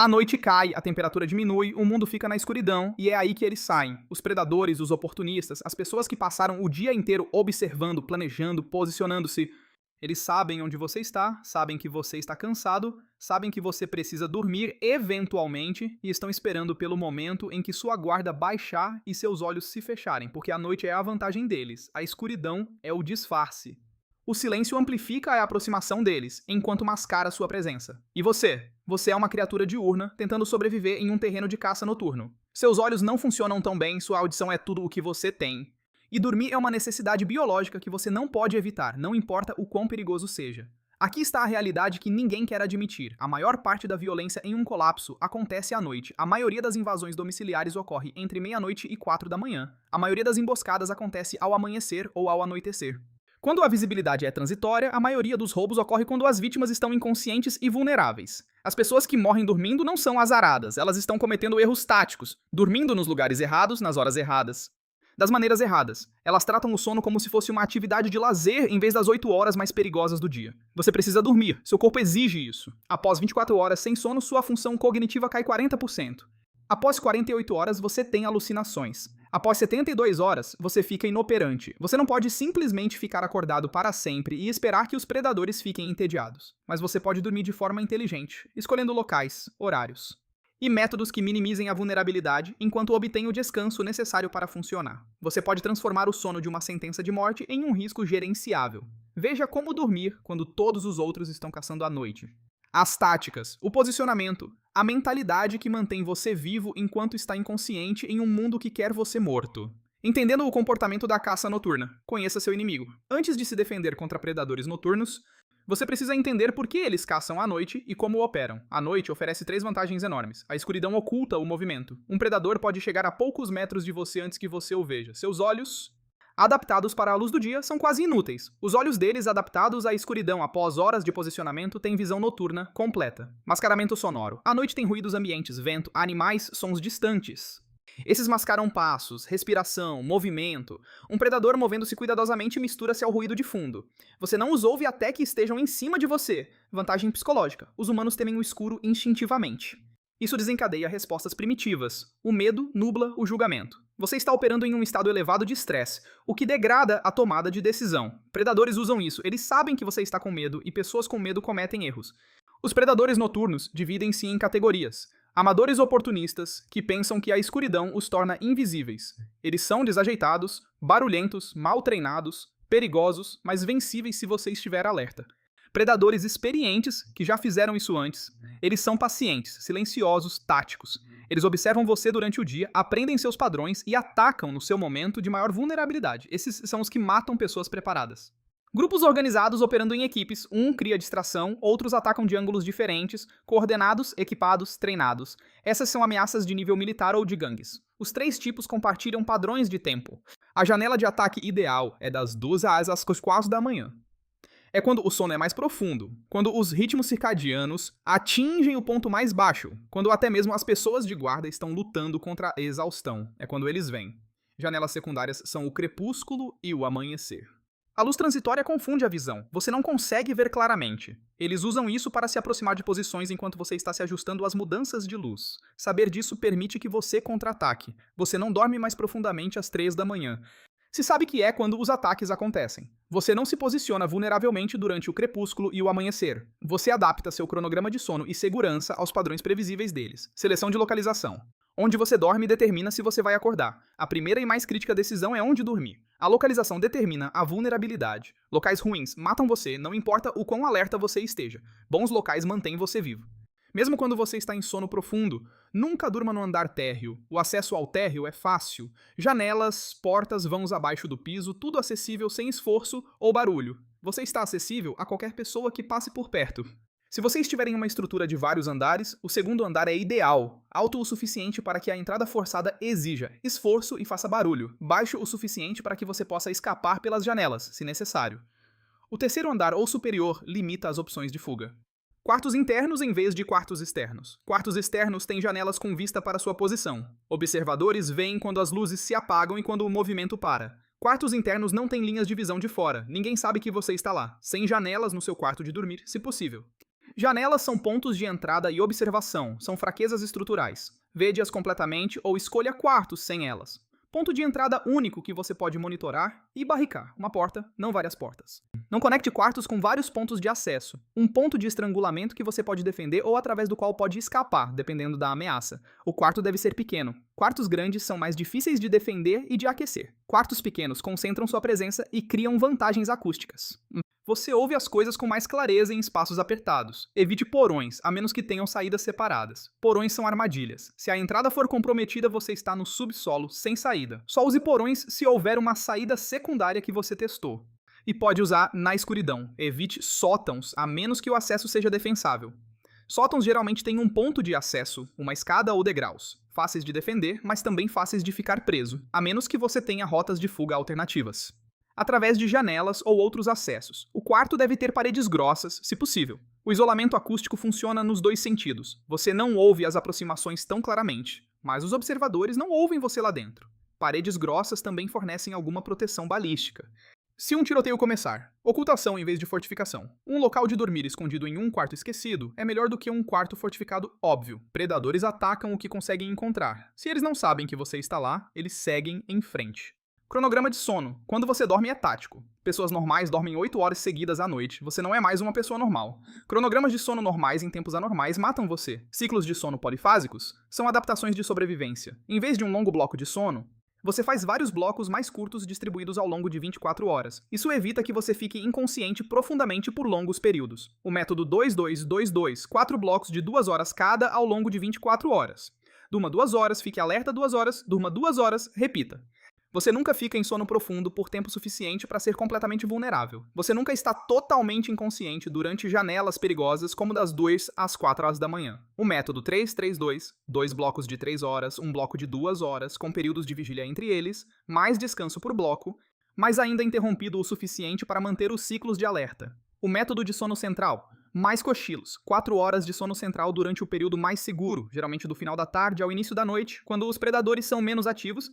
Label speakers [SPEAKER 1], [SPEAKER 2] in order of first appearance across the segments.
[SPEAKER 1] A noite cai, a temperatura diminui, o mundo fica na escuridão e é aí que eles saem. Os predadores, os oportunistas, as pessoas que passaram o dia inteiro observando, planejando, posicionando-se. Eles sabem onde você está, sabem que você está cansado, sabem que você precisa dormir eventualmente e estão esperando pelo momento em que sua guarda baixar e seus olhos se fecharem, porque a noite é a vantagem deles, a escuridão é o disfarce. O silêncio amplifica a aproximação deles, enquanto mascara sua presença. E você? Você é uma criatura diurna, tentando sobreviver em um terreno de caça noturno. Seus olhos não funcionam tão bem, sua audição é tudo o que você tem. E dormir é uma necessidade biológica que você não pode evitar, não importa o quão perigoso seja. Aqui está a realidade que ninguém quer admitir. A maior parte da violência em um colapso acontece à noite. A maioria das invasões domiciliares ocorre entre meia-noite e 4 da manhã. A maioria das emboscadas acontece ao amanhecer ou ao anoitecer. Quando a visibilidade é transitória, a maioria dos roubos ocorre quando as vítimas estão inconscientes e vulneráveis. As pessoas que morrem dormindo não são azaradas, elas estão cometendo erros táticos, dormindo nos lugares errados, nas horas erradas. Das maneiras erradas. Elas tratam o sono como se fosse uma atividade de lazer em vez das 8 horas mais perigosas do dia. Você precisa dormir, seu corpo exige isso. Após 24 horas sem sono, sua função cognitiva cai 40%. Após 48 horas, você tem alucinações. Após 72 horas, você fica inoperante. Você não pode simplesmente ficar acordado para sempre e esperar que os predadores fiquem entediados. Mas você pode dormir de forma inteligente, escolhendo locais, horários e métodos que minimizem a vulnerabilidade enquanto obtém o descanso necessário para funcionar. Você pode transformar o sono de uma sentença de morte em um risco gerenciável. Veja como dormir quando todos os outros estão caçando à noite. As táticas, o posicionamento, a mentalidade que mantém você vivo enquanto está inconsciente em um mundo que quer você morto. Entendendo o comportamento da caça noturna, conheça seu inimigo. Antes de se defender contra predadores noturnos, você precisa entender por que eles caçam à noite e como operam. A noite oferece 3 vantagens enormes. A escuridão oculta o movimento. Um predador pode chegar a poucos metros de você antes que você o veja. Seus olhos, adaptados para a luz do dia, são quase inúteis. Os olhos deles, adaptados à escuridão após horas de posicionamento, têm visão noturna completa. Mascaramento sonoro. À noite tem ruídos ambientes, vento, animais, sons distantes. Esses mascaram passos, respiração, movimento. Um predador movendo-se cuidadosamente mistura-se ao ruído de fundo. Você não os ouve até que estejam em cima de você. Vantagem psicológica. Os humanos temem o escuro instintivamente. Isso desencadeia respostas primitivas. O medo nubla o julgamento. Você está operando em um estado elevado de estresse, o que degrada a tomada de decisão. Predadores usam isso. Eles sabem que você está com medo e pessoas com medo cometem erros. Os predadores noturnos dividem-se em categorias. Amadores oportunistas, que pensam que a escuridão os torna invisíveis. Eles são desajeitados, barulhentos, mal treinados, perigosos, mas vencíveis se você estiver alerta. Predadores experientes, que já fizeram isso antes. Eles são pacientes, silenciosos, táticos. Eles observam você durante o dia, aprendem seus padrões e atacam no seu momento de maior vulnerabilidade. Esses são os que matam pessoas preparadas. Grupos organizados operando em equipes, um cria distração, outros atacam de ângulos diferentes, coordenados, equipados, treinados. Essas são ameaças de nível militar ou de gangues. Os 3 tipos compartilham padrões de tempo. A janela de ataque ideal é das 2 às 4 da manhã. É quando o sono é mais profundo, quando os ritmos circadianos atingem o ponto mais baixo, quando até mesmo as pessoas de guarda estão lutando contra a exaustão. É quando eles vêm. Janelas secundárias são o crepúsculo e o amanhecer. A luz transitória confunde a visão. Você não consegue ver claramente. Eles usam isso para se aproximar de posições enquanto você está se ajustando às mudanças de luz. Saber disso permite que você contra-ataque. Você não dorme mais profundamente às 3 da manhã. Se sabe que é quando os ataques acontecem. Você não se posiciona vulneravelmente durante o crepúsculo e o amanhecer. Você adapta seu cronograma de sono e segurança aos padrões previsíveis deles. Seleção de localização. Onde você dorme determina se você vai acordar. A primeira e mais crítica decisão é onde dormir. A localização determina a vulnerabilidade. Locais ruins matam você, não importa o quão alerta você esteja. Bons locais mantêm você vivo. Mesmo quando você está em sono profundo, nunca durma no andar térreo. O acesso ao térreo é fácil. Janelas, portas, vãos abaixo do piso, tudo acessível sem esforço ou barulho. Você está acessível a qualquer pessoa que passe por perto. Se você estiver em uma estrutura de vários andares, o segundo andar é ideal, alto o suficiente para que a entrada forçada exija esforço e faça barulho, baixo o suficiente para que você possa escapar pelas janelas, se necessário. O terceiro andar ou superior limita as opções de fuga. Quartos internos em vez de quartos externos. Quartos externos têm janelas com vista para sua posição. Observadores veem quando as luzes se apagam e quando o movimento para. Quartos internos não têm linhas de visão de fora, ninguém sabe que você está lá, sem janelas no seu quarto de dormir, se possível. Janelas são pontos de entrada e observação, são fraquezas estruturais. Vede-as completamente ou escolha quartos sem elas. Ponto de entrada único que você pode monitorar e barricar. Uma porta, não várias portas. Não conecte quartos com vários pontos de acesso. Um ponto de estrangulamento que você pode defender ou através do qual pode escapar, dependendo da ameaça. O quarto deve ser pequeno. Quartos grandes são mais difíceis de defender e de aquecer. Quartos pequenos concentram sua presença e criam vantagens acústicas. Você ouve as coisas com mais clareza em espaços apertados. Evite porões, a menos que tenham saídas separadas. Porões são armadilhas. Se a entrada for comprometida, você está no subsolo, sem saída. Só use porões se houver uma saída secundária que você testou. E pode usar na escuridão. Evite sótãos, a menos que o acesso seja defensável. Sótãos geralmente têm um ponto de acesso, uma escada ou degraus. Fáceis de defender, mas também fáceis de ficar preso, a menos que você tenha rotas de fuga alternativas. Através de janelas ou outros acessos. O quarto deve ter paredes grossas, se possível. O isolamento acústico funciona nos dois sentidos. Você não ouve as aproximações tão claramente, mas os observadores não ouvem você lá dentro. Paredes grossas também fornecem alguma proteção balística. Se um tiroteio começar, ocultação em vez de fortificação. Um local de dormir escondido em um quarto esquecido é melhor do que um quarto fortificado óbvio. Predadores atacam o que conseguem encontrar. Se eles não sabem que você está lá, eles seguem em frente. Cronograma de sono. Quando você dorme é tático. Pessoas normais dormem 8 horas seguidas à noite. Você não é mais uma pessoa normal. Cronogramas de sono normais em tempos anormais matam você. Ciclos de sono polifásicos são adaptações de sobrevivência. Em vez de um longo bloco de sono, você faz vários blocos mais curtos distribuídos ao longo de 24 horas. Isso evita que você fique inconsciente profundamente por longos períodos. O método 2222, 4 blocos de 2 horas cada ao longo de 24 horas. Durma 2 horas, fique alerta 2 horas, durma 2 horas, repita. Você nunca fica em sono profundo por tempo suficiente para ser completamente vulnerável. Você nunca está totalmente inconsciente durante janelas perigosas como das 2 às 4 horas da manhã. O método 332, 2 blocos de 3 horas, um bloco de 2 horas, com períodos de vigília entre eles, mais descanso por bloco, mas ainda interrompido o suficiente para manter os ciclos de alerta. O método de sono central, mais cochilos, 4 horas de sono central durante o período mais seguro, geralmente do final da tarde ao início da noite, quando os predadores são menos ativos,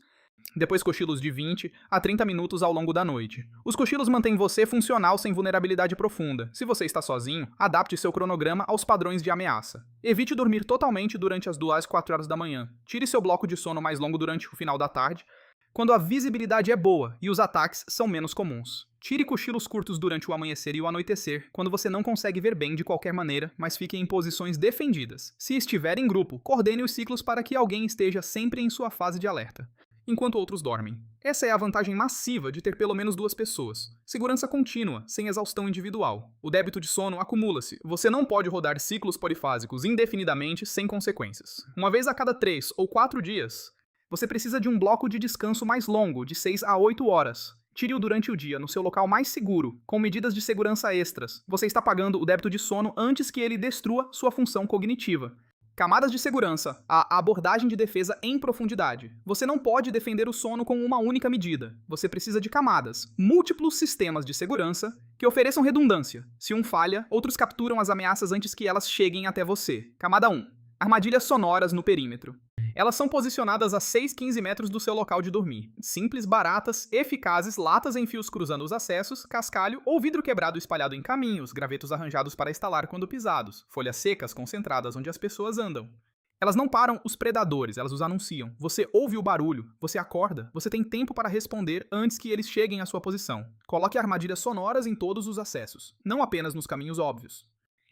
[SPEAKER 1] depois cochilos de 20 a 30 minutos ao longo da noite. Os cochilos mantêm você funcional sem vulnerabilidade profunda. Se você está sozinho, adapte seu cronograma aos padrões de ameaça. Evite dormir totalmente durante as 2 às 4 horas da manhã. Tire seu bloco de sono mais longo durante o final da tarde, quando a visibilidade é boa e os ataques são menos comuns. Tire cochilos curtos durante o amanhecer e o anoitecer, quando você não consegue ver bem de qualquer maneira, mas fique em posições defendidas. Se estiver em grupo, coordene os ciclos para que alguém esteja sempre em sua fase de alerta, enquanto outros dormem. Essa é a vantagem massiva de ter pelo menos 2 pessoas. Segurança contínua, sem exaustão individual. O débito de sono acumula-se. Você não pode rodar ciclos polifásicos indefinidamente sem consequências. Uma vez a cada 3 ou 4 dias, você precisa de um bloco de descanso mais longo, de 6 a 8 horas. Tire-o durante o dia, no seu local mais seguro, com medidas de segurança extras. Você está pagando o débito de sono antes que ele destrua sua função cognitiva. Camadas de segurança, a abordagem de defesa em profundidade. Você não pode defender o sono com uma única medida. Você precisa de camadas, múltiplos sistemas de segurança que ofereçam redundância. Se um falha, outros capturam as ameaças antes que elas cheguem até você. Camada 1. Armadilhas sonoras no perímetro. Elas são posicionadas a 6-15 metros do seu local de dormir. Simples, baratas, eficazes, latas em fios cruzando os acessos, cascalho ou vidro quebrado espalhado em caminhos, gravetos arranjados para estalar quando pisados, folhas secas concentradas onde as pessoas andam. Elas não param os predadores, elas os anunciam. Você ouve o barulho, você acorda, você tem tempo para responder antes que eles cheguem à sua posição. Coloque armadilhas sonoras em todos os acessos, não apenas nos caminhos óbvios.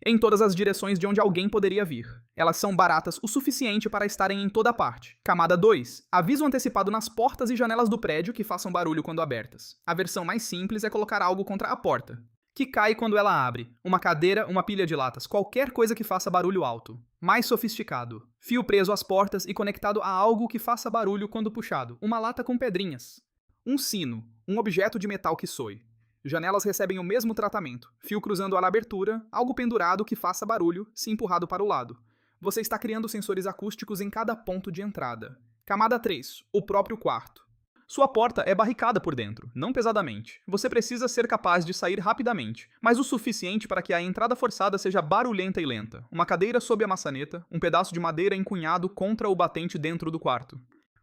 [SPEAKER 1] Em todas as direções de onde alguém poderia vir. Elas são baratas o suficiente para estarem em toda parte. Camada 2. Aviso antecipado nas portas e janelas do prédio que façam barulho quando abertas. A versão mais simples é colocar algo contra a porta, que cai quando ela abre. Uma cadeira, uma pilha de latas, qualquer coisa que faça barulho alto. Mais sofisticado. Fio preso às portas e conectado a algo que faça barulho quando puxado. Uma lata com pedrinhas. Um sino. Um objeto de metal que soe. Janelas recebem o mesmo tratamento. Fio cruzando a abertura, algo pendurado que faça barulho, se empurrado para o lado. Você está criando sensores acústicos em cada ponto de entrada. Camada 3. O próprio quarto. Sua porta é barricada por dentro, não pesadamente. Você precisa ser capaz de sair rapidamente, mas o suficiente para que a entrada forçada seja barulhenta e lenta. Uma cadeira sob a maçaneta, um pedaço de madeira encunhado contra o batente dentro do quarto.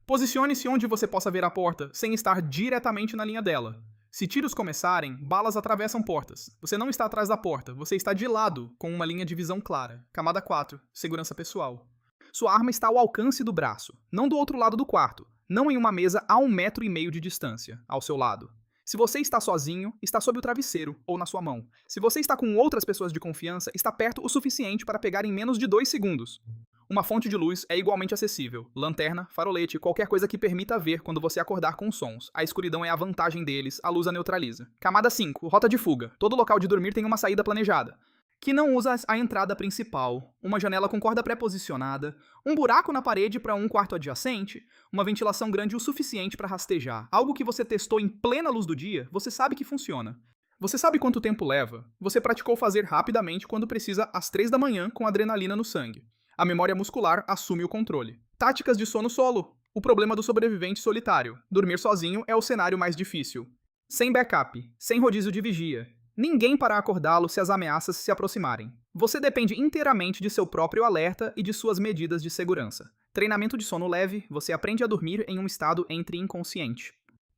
[SPEAKER 1] Posicione-se onde você possa ver a porta, sem estar diretamente na linha dela. Se tiros começarem, balas atravessam portas. Você não está atrás da porta, você está de lado, com uma linha de visão clara. Camada 4. Segurança pessoal. Sua arma está ao alcance do braço, não do outro lado do quarto, não em uma mesa a 1,5 metro de distância, ao seu lado. Se você está sozinho, está sob o travesseiro ou na sua mão. Se você está com outras pessoas de confiança, está perto o suficiente para pegar em menos de 2 segundos. Uma fonte de luz é igualmente acessível. Lanterna, farolete, qualquer coisa que permita ver quando você acordar com sons. A escuridão é a vantagem deles, a luz a neutraliza. Camada 5. Rota de fuga. Todo local de dormir tem uma saída planejada, que não usa a entrada principal, uma janela com corda pré-posicionada, um buraco na parede para um quarto adjacente, uma ventilação grande o suficiente para rastejar. Algo que você testou em plena luz do dia, você sabe que funciona. Você sabe quanto tempo leva. Você praticou fazer rapidamente quando precisa às 3 da manhã com adrenalina no sangue. A memória muscular assume o controle. Táticas de sono solo. O problema do sobrevivente solitário. Dormir sozinho é o cenário mais difícil. Sem backup, sem rodízio de vigia. Ninguém para acordá-lo se as ameaças se aproximarem. Você depende inteiramente de seu próprio alerta e de suas medidas de segurança. Treinamento de sono leve, você aprende a dormir em um estado entre inconsciente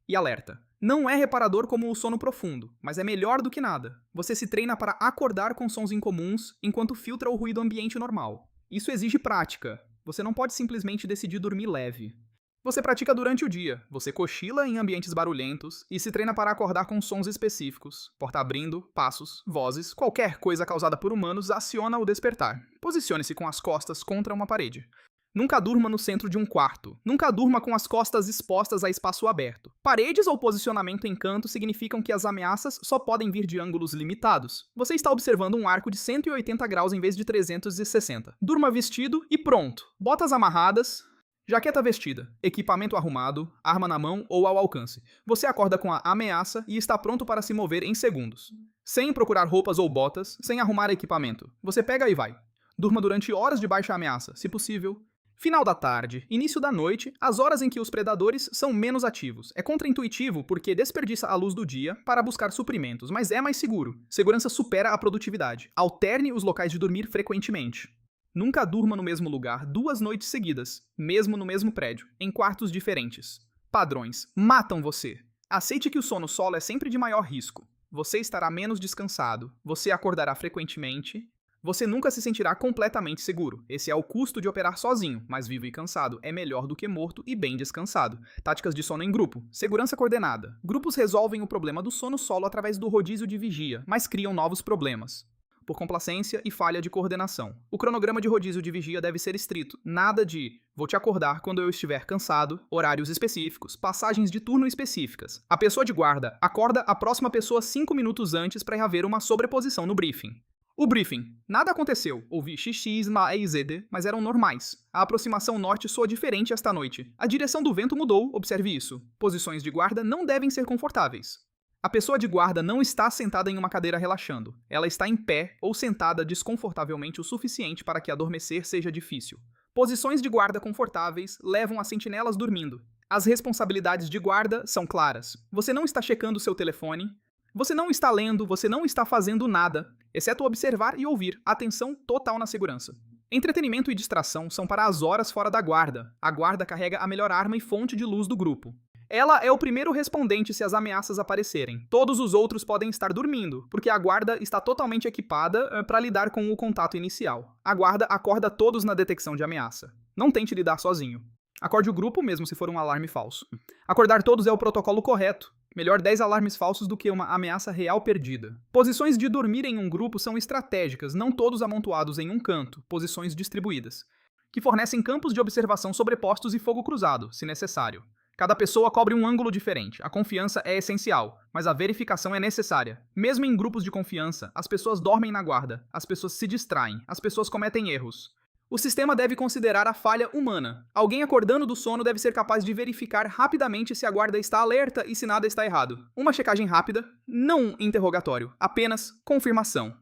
[SPEAKER 1] e alerta. Não é reparador como o sono profundo, mas é melhor do que nada. Você se treina para acordar com sons incomuns enquanto filtra o ruído ambiente normal. Isso exige prática. Você não pode simplesmente decidir dormir leve. Você pratica durante o dia, você cochila em ambientes barulhentos e se treina para acordar com sons específicos. Porta abrindo, passos, vozes, qualquer coisa causada por humanos aciona o despertar. Posicione-se com as costas contra uma parede. Nunca durma no centro de um quarto. Nunca durma com as costas expostas a espaço aberto. Paredes ou posicionamento em canto significam que as ameaças só podem vir de ângulos limitados. Você está observando um arco de 180 graus em vez de 360. Durma vestido e pronto. Botas amarradas, jaqueta vestida, equipamento arrumado, arma na mão ou ao alcance. Você acorda com a ameaça e está pronto para se mover em segundos. Sem procurar roupas ou botas, sem arrumar equipamento. Você pega e vai. Durma durante horas de baixa ameaça, se possível. Final da tarde, início da noite, as horas em que os predadores são menos ativos. É contraintuitivo porque desperdiça a luz do dia para buscar suprimentos, mas é mais seguro. Segurança supera a produtividade. Alterne os locais de dormir frequentemente. Nunca durma no mesmo lugar 2 noites seguidas, mesmo no mesmo prédio, em quartos diferentes. Padrões matam você. Aceite que o sono solo é sempre de maior risco. Você estará menos descansado, você acordará frequentemente. Você nunca se sentirá completamente seguro. Esse é o custo de operar sozinho, mas vivo e cansado é melhor do que morto e bem descansado. Táticas de sono em grupo. Segurança coordenada. Grupos resolvem o problema do sono solo através do rodízio de vigia, mas criam novos problemas por complacência e falha de coordenação. O cronograma de rodízio de vigia deve ser estrito. Nada de vou te acordar quando eu estiver cansado, horários específicos, passagens de turno específicas. A pessoa de guarda acorda a próxima pessoa 5 minutos antes para haver uma sobreposição no briefing. O briefing. Nada aconteceu. Ouvi XX, Ma e ZD, mas eram normais. A aproximação norte soa diferente esta noite. A direção do vento mudou, observe isso. Posições de guarda não devem ser confortáveis. A pessoa de guarda não está sentada em uma cadeira relaxando. Ela está em pé ou sentada desconfortavelmente o suficiente para que adormecer seja difícil. Posições de guarda confortáveis levam a sentinelas dormindo. As responsabilidades de guarda são claras. Você não está checando seu telefone. Você não está lendo, você não está fazendo nada, exceto observar e ouvir. Atenção total na segurança. Entretenimento e distração são para as horas fora da guarda. A guarda carrega a melhor arma e fonte de luz do grupo. Ela é o primeiro respondente se as ameaças aparecerem. Todos os outros podem estar dormindo, porque a guarda está totalmente equipada para lidar com o contato inicial. A guarda acorda todos na detecção de ameaça. Não tente lidar sozinho. Acorde o grupo mesmo se for um alarme falso. Acordar todos é o protocolo correto. Melhor 10 alarmes falsos do que uma ameaça real perdida. Posições de dormir em um grupo são estratégicas, não todos amontoados em um canto, posições distribuídas, que fornecem campos de observação sobrepostos e fogo cruzado, se necessário. Cada pessoa cobre um ângulo diferente. A confiança é essencial, mas a verificação é necessária. Mesmo em grupos de confiança, as pessoas dormem na guarda, as pessoas se distraem, as pessoas cometem erros. O sistema deve considerar a falha humana. Alguém acordando do sono deve ser capaz de verificar rapidamente se a guarda está alerta e se nada está errado. Uma checagem rápida, não interrogatório, apenas confirmação.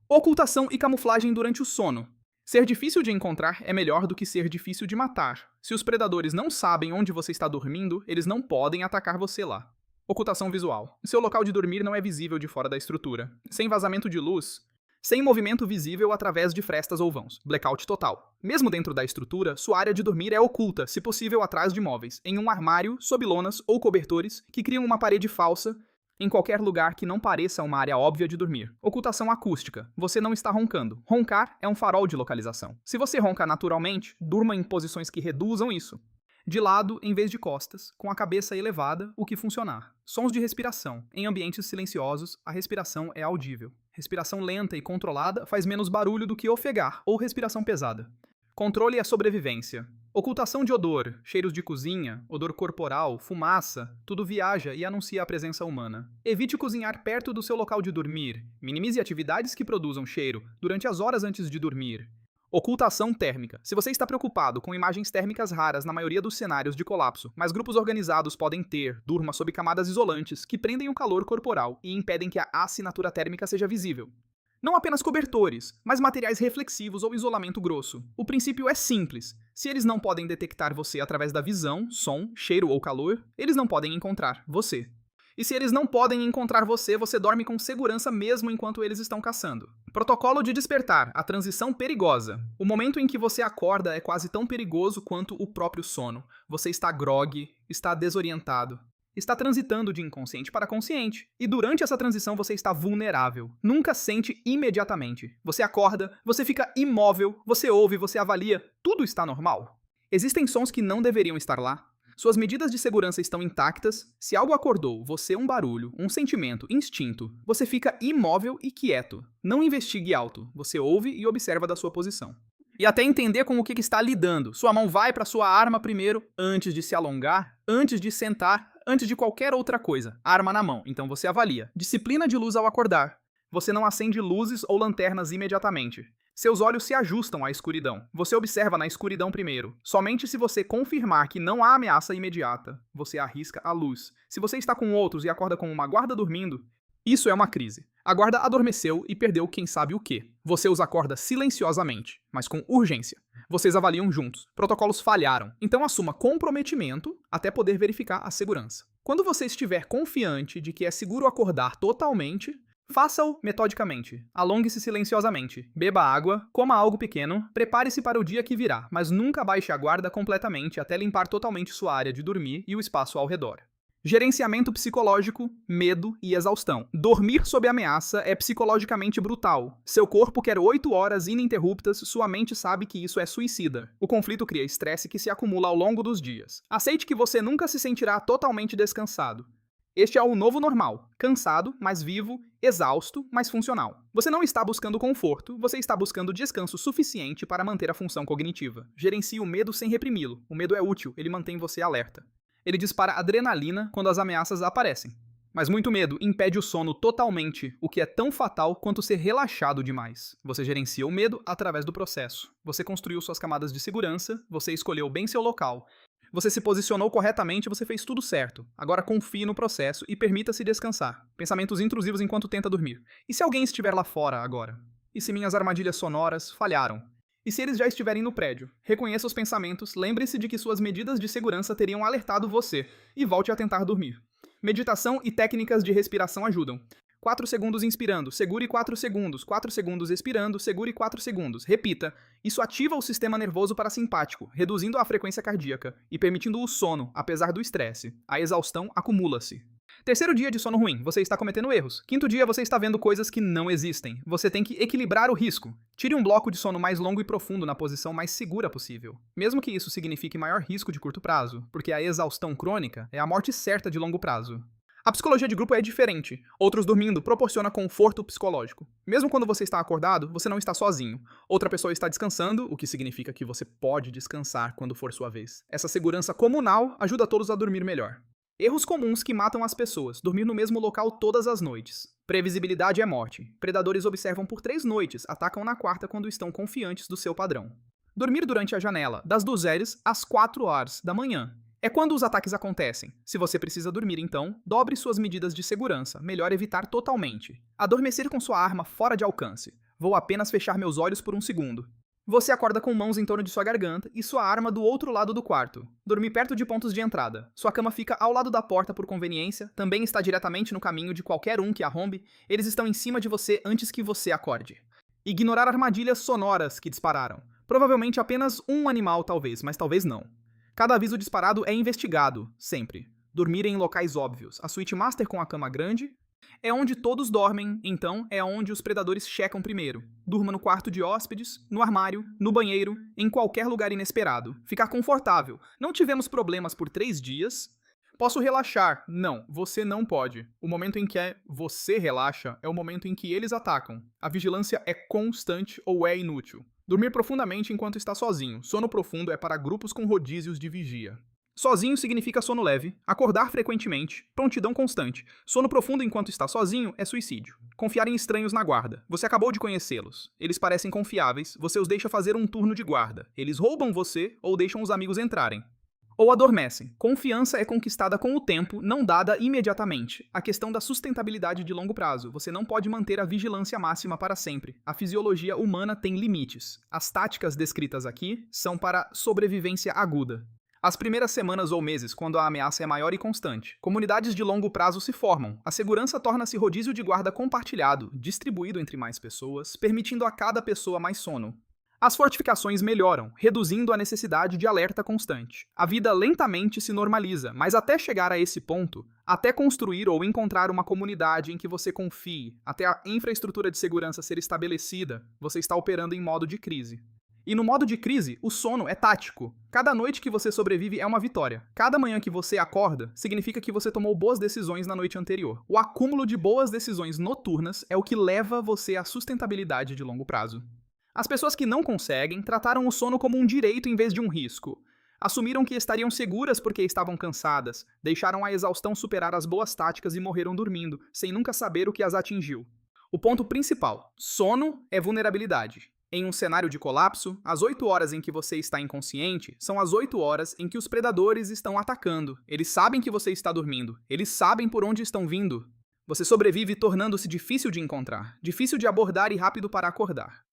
[SPEAKER 1] Ocultação e camuflagem durante o sono. Ser difícil de encontrar é melhor do que ser difícil de matar. Se os predadores não sabem onde você está dormindo, eles não podem atacar você lá. Ocultação visual. Seu local de dormir não é visível de fora da estrutura. Sem vazamento de luz, sem movimento visível através de frestas ou vãos. Blackout total. Mesmo dentro da estrutura, sua área de dormir é oculta, se possível atrás de móveis, em um armário, sob lonas ou cobertores que criam uma parede falsa Em qualquer lugar que não pareça uma área óbvia de dormir. Ocultação acústica. Você não está roncando. Roncar é um farol de localização. Se você ronca naturalmente, durma em posições que reduzam isso. De lado, em vez de costas, com a cabeça elevada, o que funcionar. Sons de respiração. Em ambientes silenciosos, a respiração é audível. Respiração lenta e controlada faz menos barulho do que ofegar ou respiração pesada. Controle e a sobrevivência. Ocultação de odor, cheiros de cozinha, odor corporal, fumaça, tudo viaja e anuncia a presença humana. Evite cozinhar perto do seu local de dormir. Minimize atividades que produzam cheiro durante as horas antes de dormir. Ocultação térmica. Se você está preocupado com imagens térmicas raras na maioria dos cenários de colapso, mas grupos organizados podem ter, durma sob camadas isolantes que prendem o calor corporal e impedem que a assinatura térmica seja visível. Não apenas cobertores, mas materiais reflexivos ou isolamento grosso. O princípio é simples. Se eles não podem detectar você através da visão, som, cheiro ou calor, eles não podem encontrar você. E se eles não podem encontrar você, você dorme com segurança mesmo enquanto eles estão caçando. Protocolo de despertar, a transição perigosa. O momento em que você acorda é quase tão perigoso quanto o próprio sono. Você está grogue, está desorientado. Está transitando de inconsciente para consciente. E durante essa transição você está vulnerável. Nunca sente imediatamente. Você acorda, você fica imóvel, você ouve, você avalia. Tudo está normal. Existem sons que não deveriam estar lá. Suas medidas de segurança estão intactas. Se algo acordou, você um barulho, um sentimento, instinto, você fica imóvel e quieto. Não investigue alto. Você ouve e observa da sua posição. E até entender com o que está lidando. Sua mão vai para sua arma primeiro, antes de se alongar, antes de sentar, antes de qualquer outra coisa. Arma na mão, então você avalia. Disciplina de luz ao acordar. Você não acende luzes ou lanternas imediatamente. Seus olhos se ajustam à escuridão. Você observa na escuridão primeiro. Somente se você confirmar que não há ameaça imediata, você arrisca a luz. Se você está com outros e acorda com uma guarda dormindo, isso é uma crise. A guarda adormeceu e perdeu quem sabe o quê. Você os acorda silenciosamente, mas com urgência. Vocês avaliam juntos. Protocolos falharam. Então assuma comprometimento até poder verificar a segurança. Quando você estiver confiante de que é seguro acordar totalmente, faça-o metodicamente. Alongue-se silenciosamente. Beba água, coma algo pequeno, prepare-se para o dia que virá, mas nunca baixe a guarda completamente até limpar totalmente sua área de dormir e o espaço ao redor. Gerenciamento psicológico, medo e exaustão. Dormir sob ameaça é psicologicamente brutal. Seu corpo quer 8 horas ininterruptas, sua mente sabe que isso é suicida. O conflito cria estresse que se acumula ao longo dos dias. Aceite que você nunca se sentirá totalmente descansado. Este é o novo normal. Cansado, mas vivo, exausto, mas funcional. Você não está buscando conforto, você está buscando descanso suficiente para manter a função cognitiva. Gerencie o medo sem reprimi-lo. O medo é útil, ele mantém você alerta. Ele dispara adrenalina quando as ameaças aparecem. Mas muito medo impede o sono totalmente, o que é tão fatal quanto ser relaxado demais. Você gerencia o medo através do processo. Você construiu suas camadas de segurança, você escolheu bem seu local. Você se posicionou corretamente, você fez tudo certo. Agora confie no processo e permita-se descansar. Pensamentos intrusivos enquanto tenta dormir. E se alguém estiver lá fora agora? E se minhas armadilhas sonoras falharam? E se eles já estiverem no prédio? Reconheça os pensamentos, lembre-se de que suas medidas de segurança teriam alertado você, e volte a tentar dormir. Meditação e técnicas de respiração ajudam. 4 segundos inspirando, segure 4 segundos, 4 segundos expirando, segure 4 segundos. Repita. Isso ativa o sistema nervoso parasimpático, reduzindo a frequência cardíaca e permitindo o sono, apesar do estresse. A exaustão acumula-se. Terceiro dia de sono ruim, você está cometendo erros. Quinto dia, você está vendo coisas que não existem. Você tem que equilibrar o risco. Tire um bloco de sono mais longo e profundo na posição mais segura possível. Mesmo que isso signifique maior risco de curto prazo, porque a exaustão crônica é a morte certa de longo prazo. A psicologia de grupo é diferente. Outros dormindo proporciona conforto psicológico. Mesmo quando você está acordado, você não está sozinho. Outra pessoa está descansando, o que significa que você pode descansar quando for sua vez. Essa segurança comunal ajuda todos a dormir melhor. Erros comuns que matam as pessoas. Dormir no mesmo local todas as noites. Previsibilidade é morte. Predadores observam por 3 noites, atacam na 4ª quando estão confiantes do seu padrão. Dormir durante a janela, das 2h às 4h da manhã. É quando os ataques acontecem. Se você precisa dormir então, dobre suas medidas de segurança. Melhor evitar totalmente. Adormecer com sua arma fora de alcance. Vou apenas fechar meus olhos por 1 segundo. Você acorda com mãos em torno de sua garganta e sua arma do outro lado do quarto. Dormir perto de pontos de entrada. Sua cama fica ao lado da porta por conveniência, também está diretamente no caminho de qualquer um que arrombe, eles estão em cima de você antes que você acorde. Ignorar armadilhas sonoras que dispararam. Provavelmente apenas um animal talvez, mas talvez não. Cada aviso disparado é investigado, sempre. Dormir em locais óbvios. A suíte master com a cama grande é onde todos dormem, então é onde os predadores checam primeiro. Durma no quarto de hóspedes, no armário, no banheiro, em qualquer lugar inesperado. Ficar confortável. Não tivemos problemas por 3 dias. Posso relaxar? Não, você não pode. O momento em que você relaxa é o momento em que eles atacam. A vigilância é constante ou é inútil. Dormir profundamente enquanto está sozinho. Sono profundo é para grupos com rodízios de vigia. Sozinho significa sono leve, acordar frequentemente, prontidão constante. Sono profundo enquanto está sozinho é suicídio. Confiar em estranhos na guarda. Você acabou de conhecê-los. Eles parecem confiáveis, você os deixa fazer um turno de guarda. Eles roubam você ou deixam os amigos entrarem. Ou adormecem. Confiança é conquistada com o tempo, não dada imediatamente. A questão da sustentabilidade de longo prazo. Você não pode manter a vigilância máxima para sempre. A fisiologia humana tem limites. As táticas descritas aqui são para sobrevivência aguda. As primeiras semanas ou meses, quando a ameaça é maior e constante, comunidades de longo prazo se formam. A segurança torna-se rodízio de guarda compartilhado, distribuído entre mais pessoas, permitindo a cada pessoa mais sono. As fortificações melhoram, reduzindo a necessidade de alerta constante. A vida lentamente se normaliza, mas até chegar a esse ponto, até construir ou encontrar uma comunidade em que você confie, até a infraestrutura de segurança ser estabelecida, você está operando em modo de crise. E no modo de crise, o sono é tático. Cada noite que você sobrevive é uma vitória. Cada manhã que você acorda, significa que você tomou boas decisões na noite anterior. O acúmulo de boas decisões noturnas é o que leva você à sustentabilidade de longo prazo. As pessoas que não conseguem trataram o sono como um direito em vez de um risco. Assumiram que estariam seguras porque estavam cansadas, deixaram a exaustão superar as boas táticas e morreram dormindo, sem nunca saber o que as atingiu. O ponto principal: sono é vulnerabilidade. Em um cenário de colapso, as 8 horas em que você está inconsciente são as 8 horas em que os predadores estão atacando. Eles sabem que você está dormindo. Eles sabem por onde estão vindo. Você sobrevive tornando-se difícil de encontrar, difícil de abordar e rápido para acordar.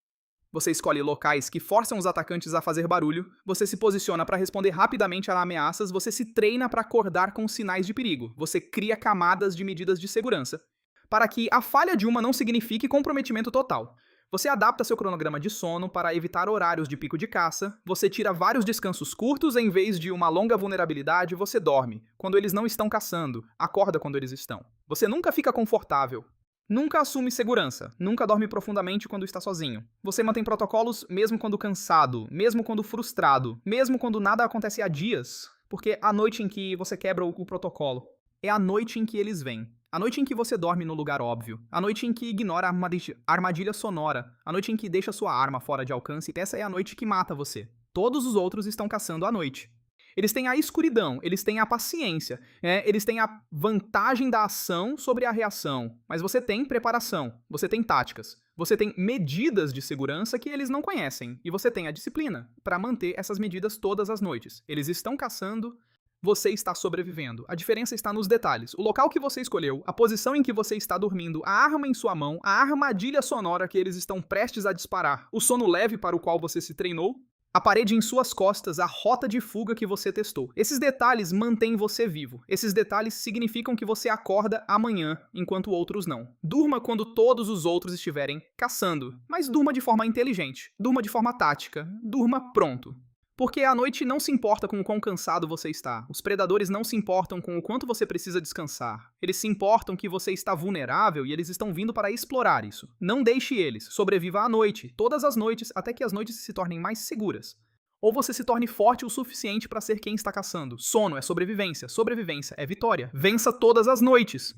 [SPEAKER 1] Você escolhe locais que forçam os atacantes a fazer barulho, você se posiciona para responder rapidamente a ameaças, você se treina para acordar com sinais de perigo, você cria camadas de medidas de segurança, para que a falha de uma não signifique comprometimento total. Você adapta seu cronograma de sono para evitar horários de pico de caça, você tira vários descansos curtos em vez de uma longa vulnerabilidade, você dorme, quando eles não estão caçando, acorda quando eles estão. Você nunca fica confortável. Nunca assume segurança, nunca dorme profundamente quando está sozinho. Você mantém protocolos mesmo quando cansado, mesmo quando frustrado, mesmo quando nada acontece há dias, porque a noite em que você quebra o protocolo é a noite em que eles vêm. A noite em que você dorme no lugar óbvio, a noite em que ignora a armadilha sonora, a noite em que deixa sua arma fora de alcance, essa é a noite que mata você. Todos os outros estão caçando à noite. Eles têm a escuridão, eles têm a paciência, eles têm a vantagem da ação sobre a reação, mas você tem preparação, você tem táticas, você tem medidas de segurança que eles não conhecem, e você tem a disciplina para manter essas medidas todas as noites. Eles estão caçando, você está sobrevivendo. A diferença está nos detalhes. O local que você escolheu, a posição em que você está dormindo, a arma em sua mão, a armadilha sonora que eles estão prestes a disparar, o sono leve para o qual você se treinou, a parede em suas costas, a rota de fuga que você testou. Esses detalhes mantêm você vivo. Esses detalhes significam que você acorda amanhã, enquanto outros não. Durma quando todos os outros estiverem caçando, mas durma de forma inteligente, durma de forma tática, durma pronto. Porque a noite não se importa com o quão cansado você está. Os predadores não se importam com o quanto você precisa descansar. Eles se importam que você está vulnerável e eles estão vindo para explorar isso. Não deixe eles. Sobreviva à noite, todas as noites, até que as noites se tornem mais seguras. Ou você se torne forte o suficiente para ser quem está caçando. Sono é sobrevivência. Sobrevivência é vitória. Vença todas as noites.